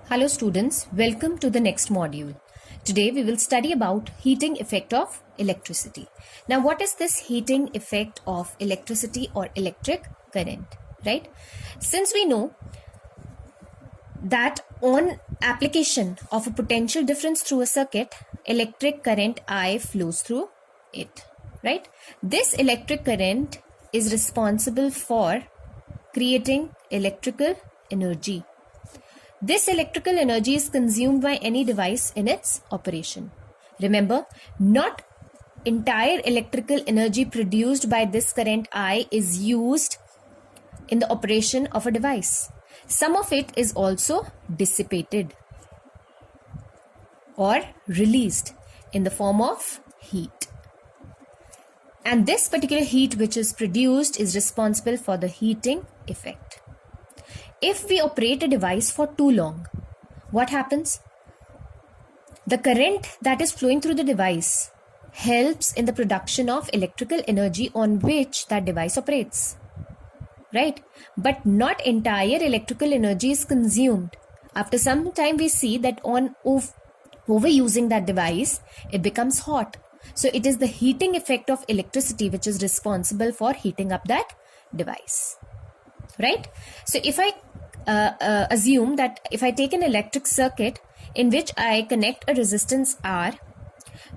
Hello students, welcome to the next module. Today we will study about heating effect of electricity. Now what is this heating effect of electricity or electric current, right? Since we know that on application of a potential difference through a circuit, electric current I flows through it, right? This electric current is responsible for creating electrical energy. This electrical energy is consumed by any device in its operation. Remember, not entire electrical energy produced by this current I is used in the operation of a device. Some of it is also dissipated or released in the form of heat. And this particular heat which is produced is responsible for the heating effect. If we operate a device for too long, what happens? The current that is flowing through the device helps in the production of electrical energy on which that device operates, right? But not entire electrical energy is consumed. After some time, we see that on overusing that device, it becomes hot. So it is the heating effect of electricity which is responsible for heating up that device, right? So if I assume that if I take an electric circuit in which I connect a resistance R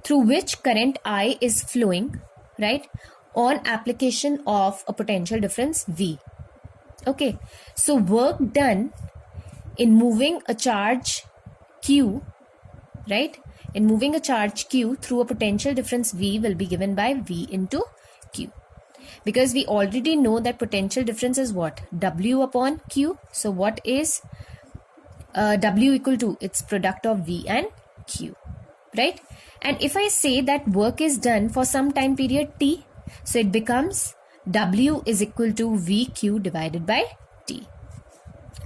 through which current I is flowing, right, on application of a potential difference V. Okay, so work done in moving a charge Q, right, in moving a charge Q through a potential difference V will be given by V into Q. Because we already know that potential difference is what? W upon Q. So what is W equal to? It's product of V and Q, right? And if I say that work is done for some time period T, so it becomes W is equal to VQ divided by T.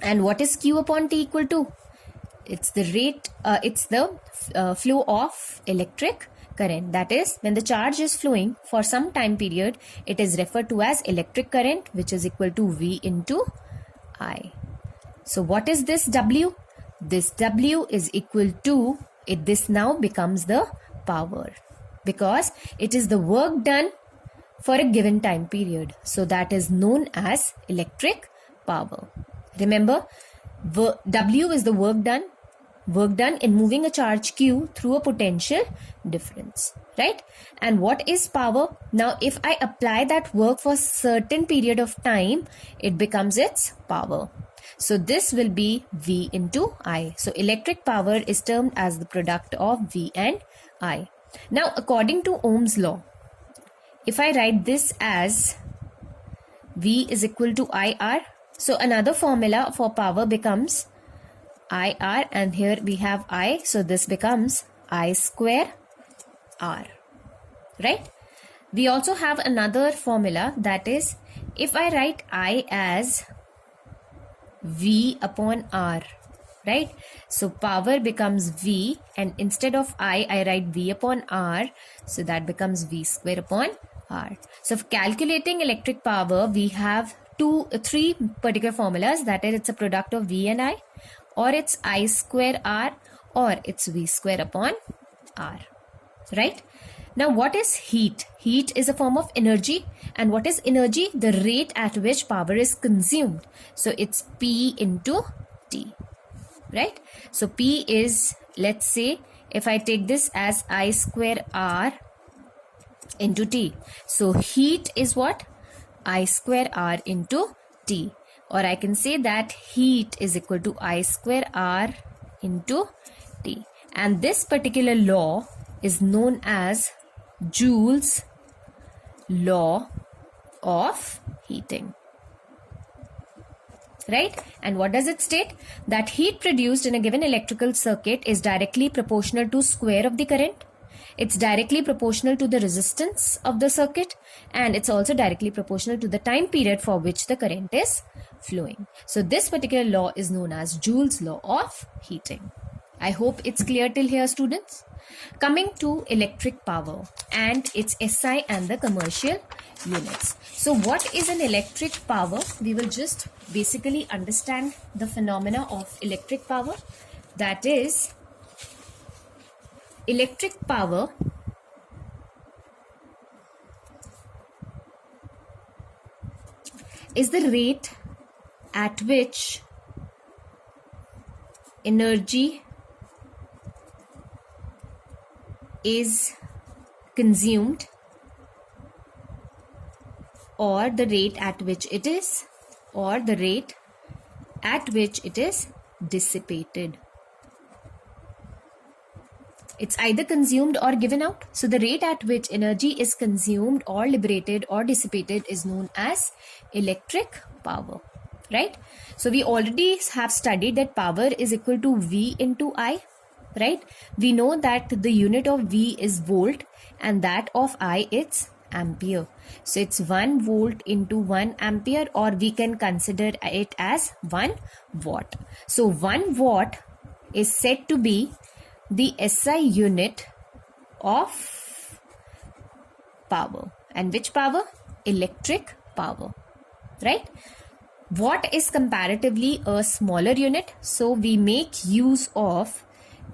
And what is Q upon T equal to? It's the rate, it's the flow of electric current. That is, when the charge is flowing for some time period, it is referred to as electric current, which is equal to V into I. So what is this W? This W is equal to, this now becomes the power, because it is the work done for a given time period. So that is known as electric power. Remember, W is the work done in moving a charge Q through a potential difference, right? And what is power? Now, if I apply that work for a certain period of time, it becomes its power. So this will be V into I. So electric power is termed as the product of V and I. Now, according to Ohm's law, if I write this as V is equal to IR, so another formula for power becomes IR, and here we have I, so this becomes I square R, right? We also have another formula, that is, if I write I as V upon R, right? So power becomes V, and instead of I write V upon R, so that becomes V square upon R. So for calculating electric power, we have three particular formulas, that is, it's a product of V and I, or it's I square R, or it's V square upon R, right? Now, what is heat? Heat is a form of energy. And what is energy? The rate at which power is consumed. So it's P into T, right? So P is, let's say, if I take this as I square R into T. So heat is what? I square R into T. Or I can say that heat is equal to I square R into T. And this particular law is known as Joule's law of heating, right? And what does it state? That heat produced in a given electrical circuit is directly proportional to square of the current. It's directly proportional to the resistance of the circuit, and it's also directly proportional to the time period for which the current is flowing. So this particular law is known as Joule's law of heating. I hope it's clear till here, students. Coming to electric power and its SI and the commercial units. So what is an electric power? We will just basically understand the phenomena of electric power. that is electric power is the rate at which energy is consumed, or the rate at which it is, or the rate at which it is dissipated. It's either consumed or given out. So the rate at which energy is consumed or liberated or dissipated is known as electric power, right? So we already have studied that power is equal to V into I, right? We know that the unit of V is volt and that of I it's ampere. So it's 1 volt into 1 ampere, or we can consider it as 1 watt. So 1 watt is said to be the SI unit of power. And which power? Electric power, right? Watt is comparatively a smaller unit, so we make use of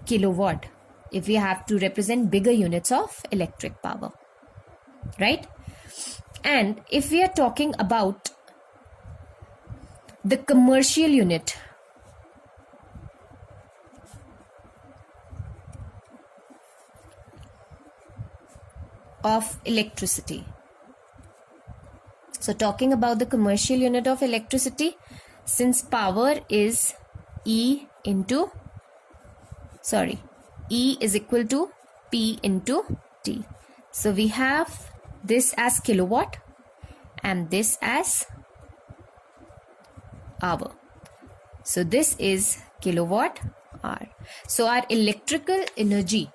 kilowatt if we have to represent bigger units of electric power, right? And if we are talking about the commercial unit of electricity, so talking about the commercial unit of electricity, since power is E is equal to P into T. So we have this as kilowatt and this as hour. So this is kilowatt hour. So our electrical energy,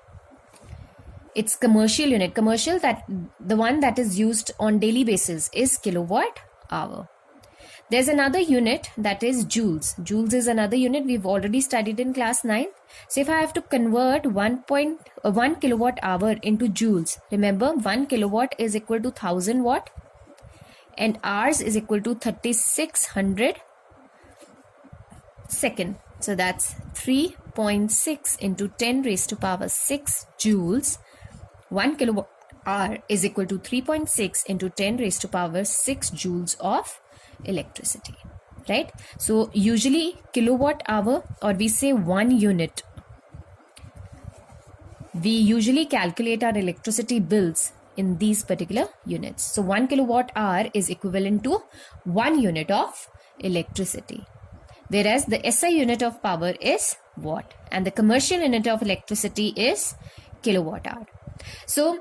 its commercial unit, that the one that is used on daily basis, is kilowatt hour. There's another unit that is joules. Joules is another unit we've already studied in class 9. So if I have to convert 1 kilowatt hour into joules, remember 1 kilowatt is equal to 1000 watt and hours is equal to 3600 second. So that's 3.6 into 10 raised to power 6 joules. 1 kilowatt hour is equal to 3.6 into 10 raised to power 6 joules of electricity, right? So usually kilowatt hour, or we say 1 unit, we usually calculate our electricity bills in these particular units. So 1 kilowatt hour is equivalent to 1 unit of electricity, whereas the SI unit of power is watt and the commercial unit of electricity is kilowatt hour. So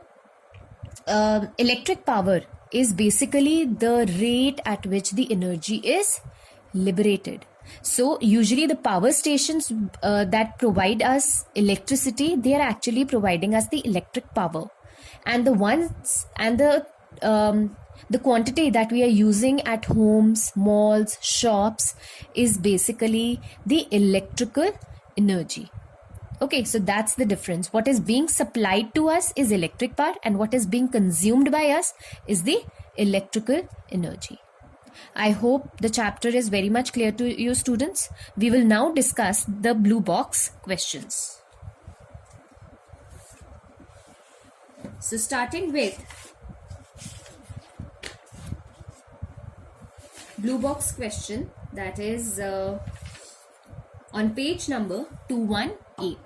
electric power is basically the rate at which the energy is liberated. So usually the power stations that provide us electricity, they are actually providing us the electric power, and the ones and the quantity that we are using at homes, malls, shops is basically the electrical energy. Okay, so that's the difference. What is being supplied to us is electric power, and what is being consumed by us is the electrical energy. I hope the chapter is very much clear to you, students. We will now discuss the blue box questions. So starting with blue box question, that is on page number 218.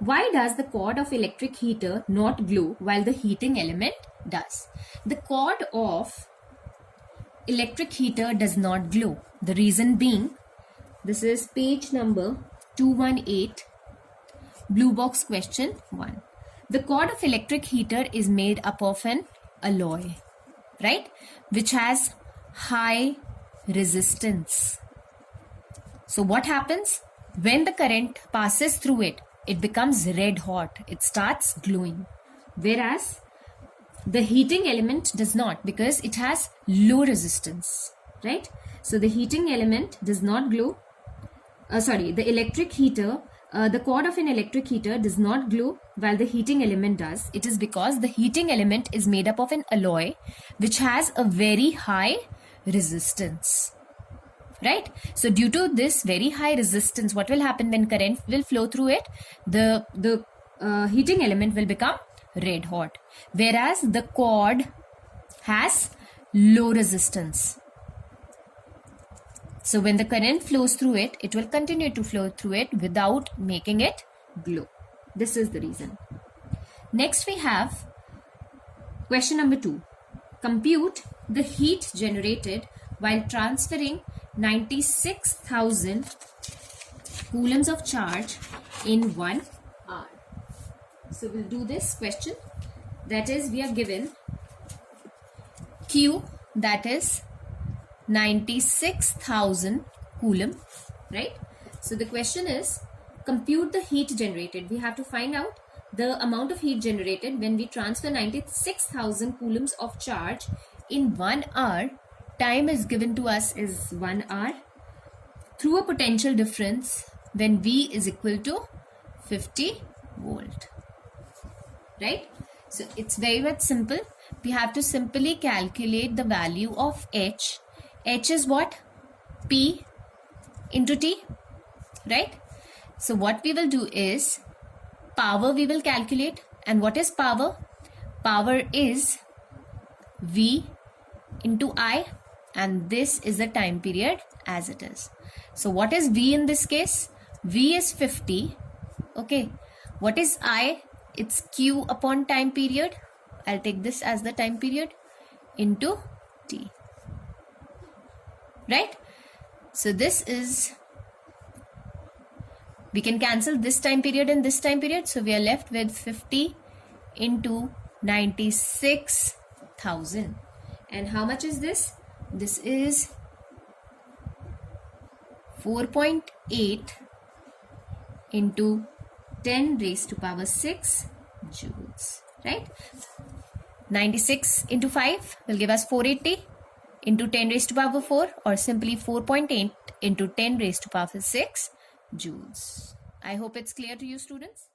Why does the cord of electric heater not glow while the heating element does? The cord of electric heater does not glow. The reason being, this is page number 218, blue box question 1. The cord of electric heater is made up of an alloy, right, which has high resistance. So what happens? When the current passes through it, it becomes red hot. It starts glowing. Whereas the heating element does not, because it has low resistance, right? So the heating element does not glow. The electric heater, the cord of an electric heater does not glow while the heating element does. It is because the heating element is made up of an alloy which has a very high resistance. right? So due to this very high resistance, what will happen when current will flow through it? The heating element will become red hot, whereas the cord has low resistance. So when the current flows through it, it will continue to flow through it without making it glow. This is the reason. Next we have question number 2. Compute the heat generated while transferring 96,000 coulombs of charge in 1 hour. So we'll do this question. That is, we are given Q, that is 96,000 coulomb, right? So the question is, compute the heat generated. We have to find out the amount of heat generated when we transfer 96,000 coulombs of charge in 1 hour. Time is given to us is 1 hour through a potential difference when V is equal to 50 volt, right? So it's very much simple. We have to simply calculate the value of H. H is what? P into T, right? So what we will do is, power we will calculate. And what is power? Power is V into I, and this is the time period as it is. So what is V in this case? V is 50. Okay. What is I? It's Q upon time period. I'll take this as the time period into T. Right? So this is, we can cancel this time period and this time period. So we are left with 50 into 96,000. And how much is this? This is 4.8 into 10 raised to power 6 joules, right? 96 into 5 will give us 480 into 10 raised to power 4, or simply 4.8 into 10 raised to power 6 joules. I hope it's clear to you, students.